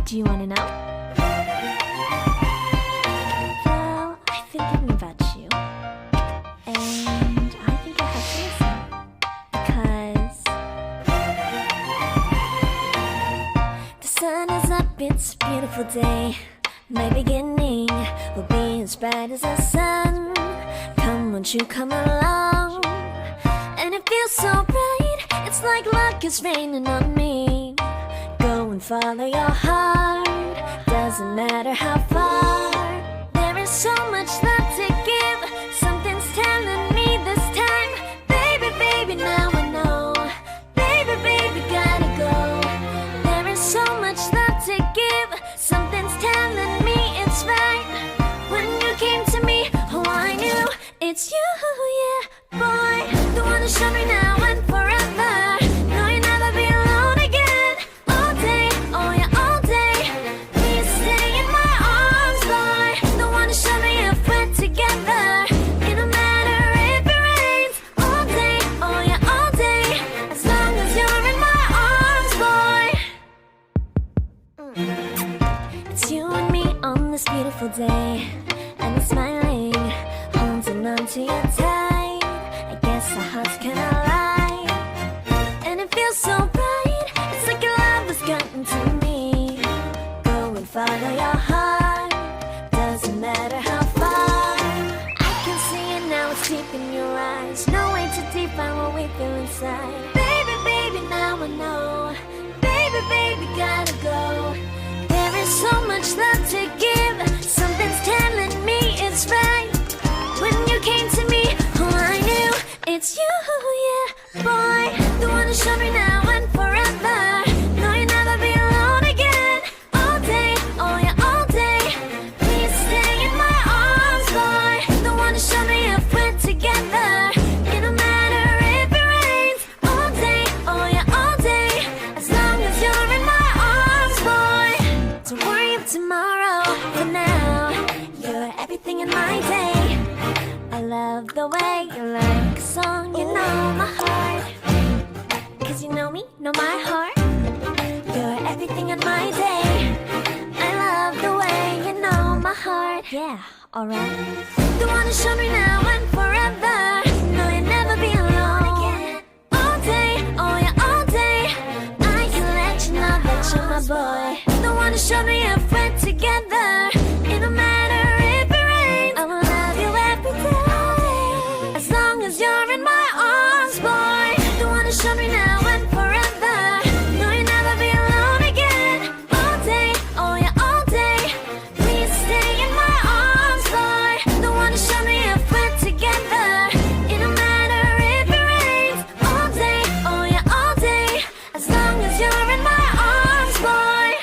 Do you want to know? Well, I've been thinking about you, and I think I have to listen, because the sun is up, it's a beautiful day. My beginning will be as bright as the sun. Come, won't you come along? And it feels so bright, it's like luck is raining on me. Go and follow your heart, doesn't matter how far. There is so much love to give, something's telling me this time. Baby, baby, now I know. Baby, baby, gotta go. There is so much love to give, something's telling me it's right. When you came to me, oh, I knew it's you, yeah, boy. The one to show me now and forever. No, you'll never be alone again. All day, oh yeah, all day. Please stay in my arms, boy. The one to show me if we're together. It don't matter if it rains. All day, oh yeah, all day. As long as you're in my arms, boy. It's you and me on this beautiful day, and we're smiling, holding on to you tight. I guess our hearts cannot lie, and it feels so bright. It's like your love has gotten to me. Go and follow your heart, doesn't matter how far. I can see it now, it's deep in your eyes. No way to define what we feel inside. Baby, baby, now I know. Baby, baby, gotta go. There is so much love to give, something's telling me it's right. When you came to me, oh, I knew it's you, yeah, boy. The one to show me now and forever. No, you'll never be alone again. All day, oh yeah, all day. Please stay in my arms, boy. The one to show me if we're together. It don't matter if it rains. All day, oh yeah, all day. As long as you're in my arms, boy. Don't worry of tomorrow, for now you're everything in my day. I love the way you like a song, you know my heart. Cause you know me, know my heart. You're everything in my day. I love the way you know my heart. Yeah, alright. The one to show me now and forever. No, you'll never be alone again. All day, oh yeah, all day. I can let you know that you're my boy. The one to show me if we're together. It don't matter if it rains. I will love you every day. As long as you're in my arms, boy. The one to show me now and forever. No, you'll never be alone again. All day, oh yeah, all day. Please stay in my arms, boy. The one to show me if we're together. It don't matter if it rains. All day, oh yeah, all day. As long as you're in my arms, boy.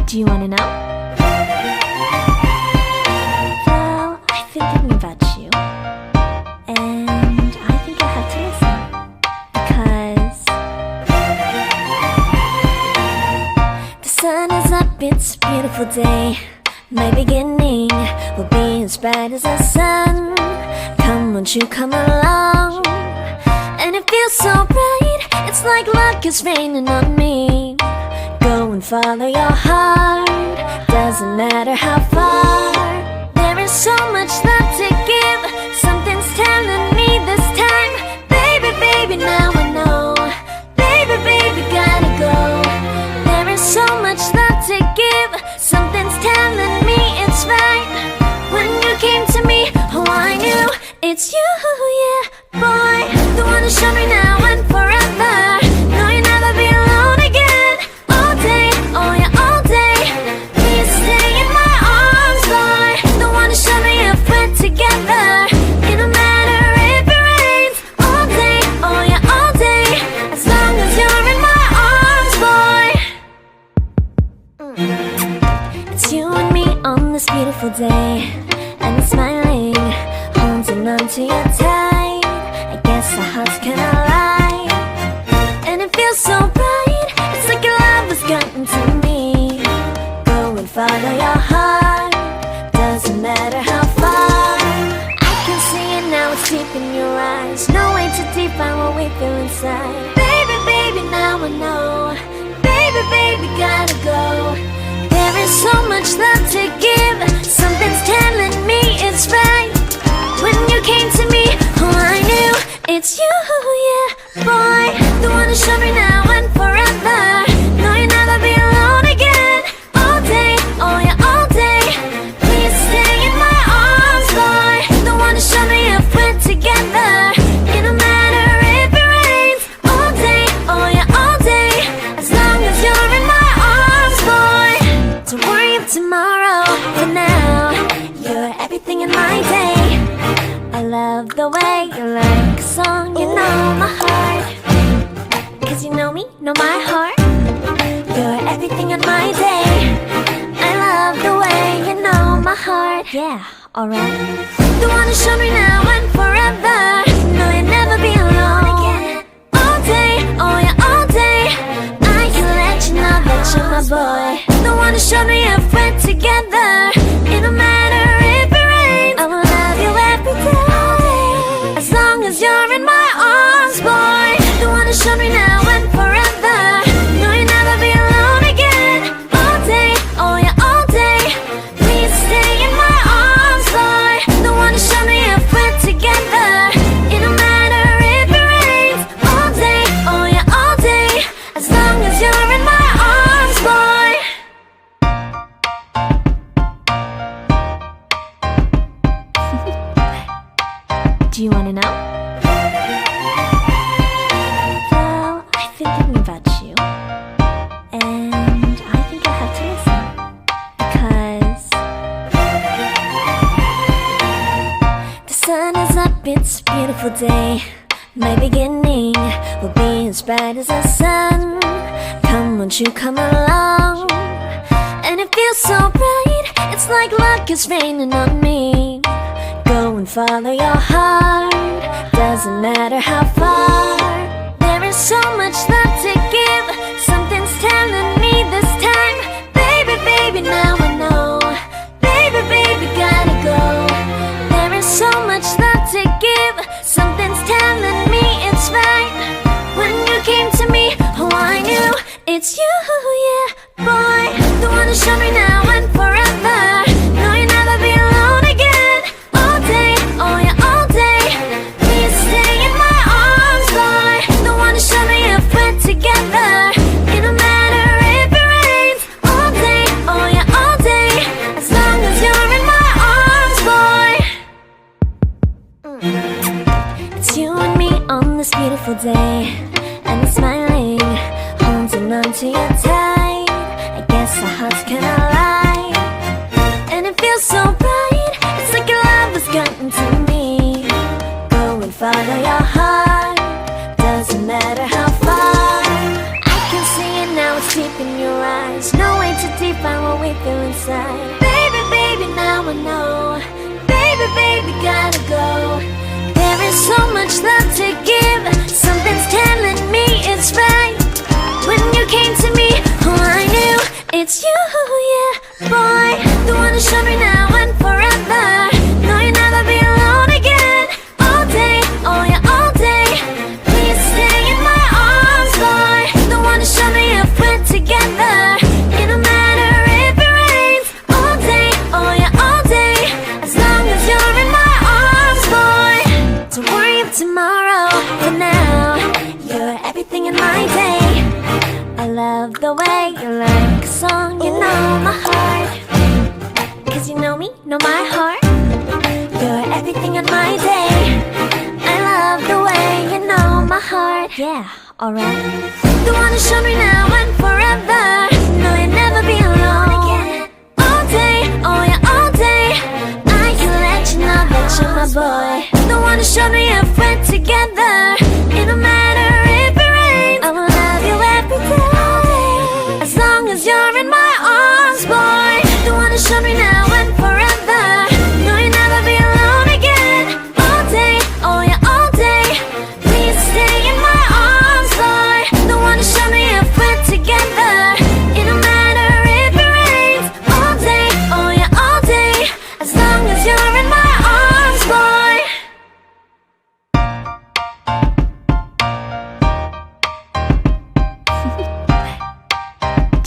Do you want to know? Well, I've been thinking about you, and I think I have to listen, because the sun is up, it's a beautiful day. My beginning will be as bright as the sun. Come, won't you come along? And it feels so bright, it's like luck is raining on me. Go and follow your heart, doesn't matter how far. There is so much love to give, something's telling me this time. Baby, baby, now I know. Baby, baby, gotta go. There is so much love to give, something's telling me it's right. When you came to me, oh, I knew it's you, yeah, boy. The one to show me now and forever. No, you'll never be alone again. All day, oh yeah, all day. Please stay in my arms, boy. The one to show me if we're together. It don't matter if it rains. All day, oh yeah, all day. As long as you're in my arms, boy. It's you and me on this beautiful day, and we're smiling, holding on to you tight. I guess our hearts cannot lie, and it feels so bright. It's like your love has gotten to me. Go and follow your heart, doesn't matter how far. inside. Baby, baby, now I know. Baby, baby, gotta go. There is so much love to give. Something's telling me it's right. When you came to me, oh, I knew it's you, yeah, boy. The one to show me now and forever. No, you'll never be alone again. All day, oh yeah, all day. Please stay in my arms, boy. The one to show me if we're together. It don't matter if it rains. All day, oh yeah, all day. As long as you're in my arms, boy. Don't worry of tomorrow. For now, you're everything in my day. I love the way you like a song. You know my heart. Cause you know me, know my heart. You're everything in my day. I love the way you know my heart. Yeah, alright. The one to show me now and forever. No, you'll never be alone again. All day, oh yeah, all day. I can let you know that you're my boy. The one to show me if we're together. It don't matter if it rains. I will love you every day. As long as you're in my arms, boy. The one to show me now and forever. No, you'll never be alone again. All day, oh yeah, all day. Please stay in my arms, boy. The one to show me if we're together. It don't matter if it rains. All day, oh yeah, all day. As long as you're in my arms, boy. Do you wanna know? Well, I've been thinking about you, and I think I have to listen. Because the sun is up, it's a beautiful day. My beginning will be as bright as the sun. Come, won't you come along? And it feels so bright, it's like luck is raining on me. Go and follow your heart, doesn't matter how far. There is so much love to give. Something's telling me this time. Baby, baby, now I know. Baby, baby, gotta go. There is so much love to give. Something's telling me it's right. When you came to me, oh, I knew it's you, yeah, boy. The one to show me now and forever. No, you'll never be alone again. All day, oh yeah, all day. Please stay in my arms, boy. The one to show me if we're together. It don't matter if it rains. All day, oh yeah, all day. As long as you're in my arms, boy. It's you and me on this beautiful day. And I'm smiling, holding on to you tight. I guess our hearts cannot lie. And it feels so bright, it's like your love has gotten to me. Go and follow your heart, doesn't matter how far. I can see it now, it's deep in your eyes. No way to define what we feel inside. Baby, baby, now I know. Baby, baby, gotta go. There is so much love to give. Something's telling me it's right. When you came to me, oh, I knew it's you, yeah, boy. The one to show me now and forever. No, you'll never be alone again. All day, oh yeah, all day. Please stay in my arms, boy. The one to show me if we're together. It don't matter if it rains. All day, oh yeah, all day. As long as you're in my arms, boy. Don't worry of tomorrow. For now, you're everything in my day. I love the way you like a song. You know my heart. Cause you know me, know my heart. You're everything in my day. I love the way you know my heart. Yeah, alright. The one to show me now and forever. No, you'll never be alone again. All day, oh yeah, all day. I can let you know that you're my boy. The one to show me if we're together. It don't matter if it rains. I will love you every day. As long as you're in my arms, boy. The one to show me now and forever. No, you'll never be alone again. All day, oh yeah, all day. Please stay in my arms, boy. The one to show me if we're together.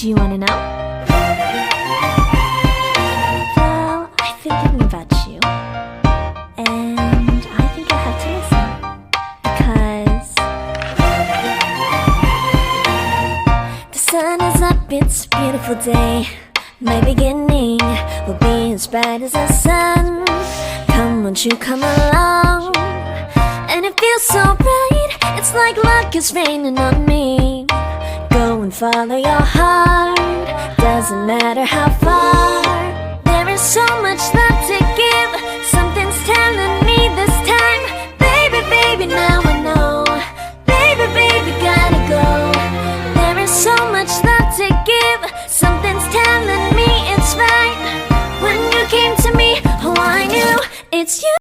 Do you wanna know? Well, I've been thinking about you, and I think I have to listen. Because the sun is up, it's a beautiful day. My beginning will be as bright as the sun. Come, won't you come along? And it feels so bright, it's like luck is raining on me. Go and follow your heart, doesn't matter how far. There is so much love to give, something's telling me this time. Baby, baby, now I know. Baby, baby, gotta go. There is so much love to give, something's telling me it's right. When you came to me, oh I knew it's you.